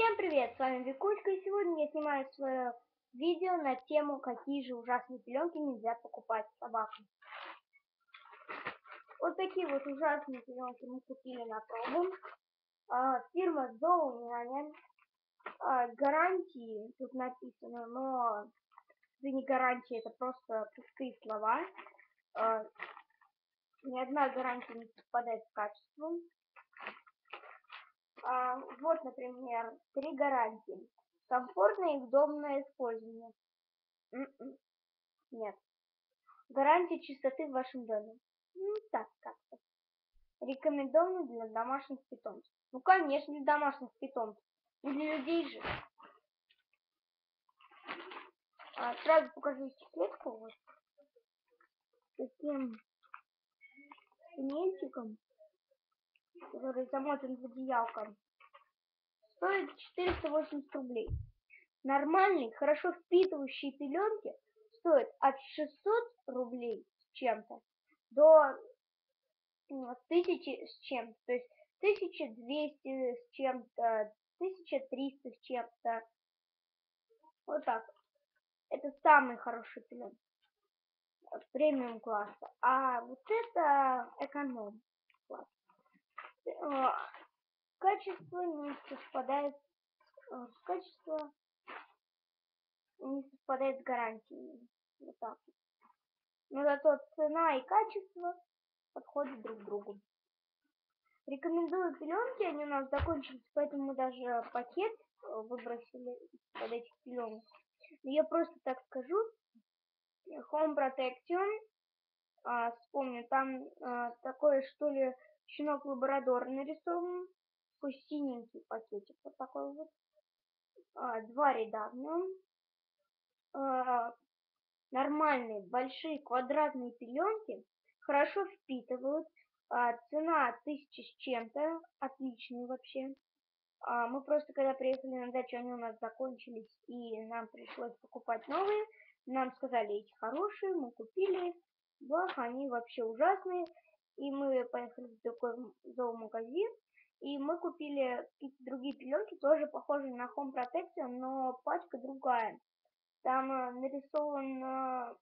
Всем привет, с вами Викуська, и сегодня я снимаю свое видео на тему, какие же ужасные пеленки нельзя покупать собакам. Вот такие вот ужасные пеленки мы купили на пробу. Фирма Зооняня. Гарантии тут написано, но это не гарантия, это просто пустые слова. Ни одна гарантия не совпадает с качеством. Вот, например, 3 гарантии. Комфортное и удобное использование. Нет. Гарантия чистоты в вашем доме. Так как-то. Рекомендовано для домашних питомцев. Ну, конечно, для домашних питомцев. Не для людей же. Сразу покажу этикетку. Вот. Таким пинельчиком, который замотан в одеялко. Стоит 480 рублей. Нормальные, хорошо впитывающие пеленки стоят от 600 рублей с чем-то до 1000 с чем-то. То есть 1200 с чем-то, 1300 с чем-то. Вот так. Это самый хороший пеленки. Премиум класса. А вот это эконом класс. Качество не совпадает качество не совпадает с гарантиями. Вот так. Но зато цена и качество подходят друг к другу. Рекомендую пеленки, они у нас закончились, поэтому мы даже пакет выбросили под этих пеленок. Я просто так скажу. Home Protection. Вспомню, там такой, что ли, щенок лабрадор нарисован. Такой синенький пакетик. Вот такой вот. 2 ряда в нем. Нормальные, большие, квадратные пеленки. Хорошо впитывают. Цена 1000 с чем-то. Отличные вообще. Мы просто, когда приехали на дачу, они у нас закончились, и нам пришлось покупать новые. Нам сказали, эти хорошие, мы купили. Бах, они вообще ужасные. И мы поехали в такой зоомагазин, и мы купили какие-то другие пеленки, тоже похожие на Home Protection, но пачка другая. Там нарисован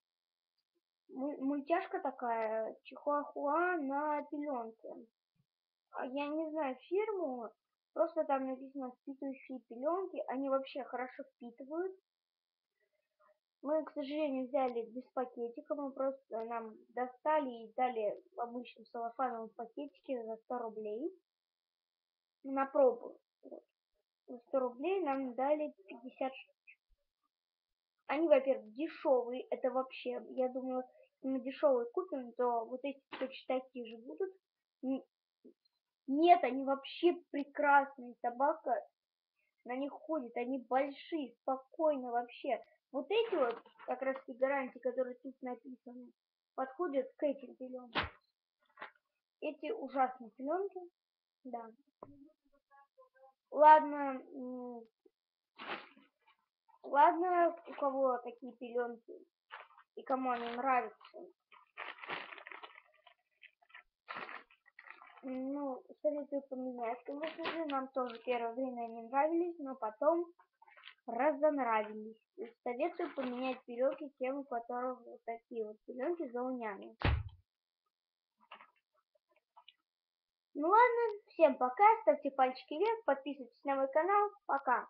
мультяшка такая, чихуахуа на пеленке. Я не знаю фирму, просто там написано впитывающие пеленки, они вообще хорошо впитывают. Мы, к сожалению, взяли без пакетика, мы просто нам достали и дали в обычном целлофановом пакетике за 100 рублей на пробу. За 100 рублей нам дали 50 штук. Они, во-первых, дешевые, это вообще, я думаю, если мы дешевые купим, то вот эти точно такие же будут. Нет, они вообще прекрасные, собака на них ходит, они большие, спокойно вообще. Вот эти вот, как раз те гарантии, которые тут написаны, подходят к этим пеленкам. Эти ужасные пеленки, да. Ладно, у кого такие пеленки и кому они нравятся. Ну, советую поменять, конечно же, нам тоже первое время они нравились, но потом разонравились. И советую поменять пеленки тем, у которых вот такие вот пеленки Зооняня. Ну ладно, всем пока, ставьте пальчики вверх, подписывайтесь на мой канал, пока.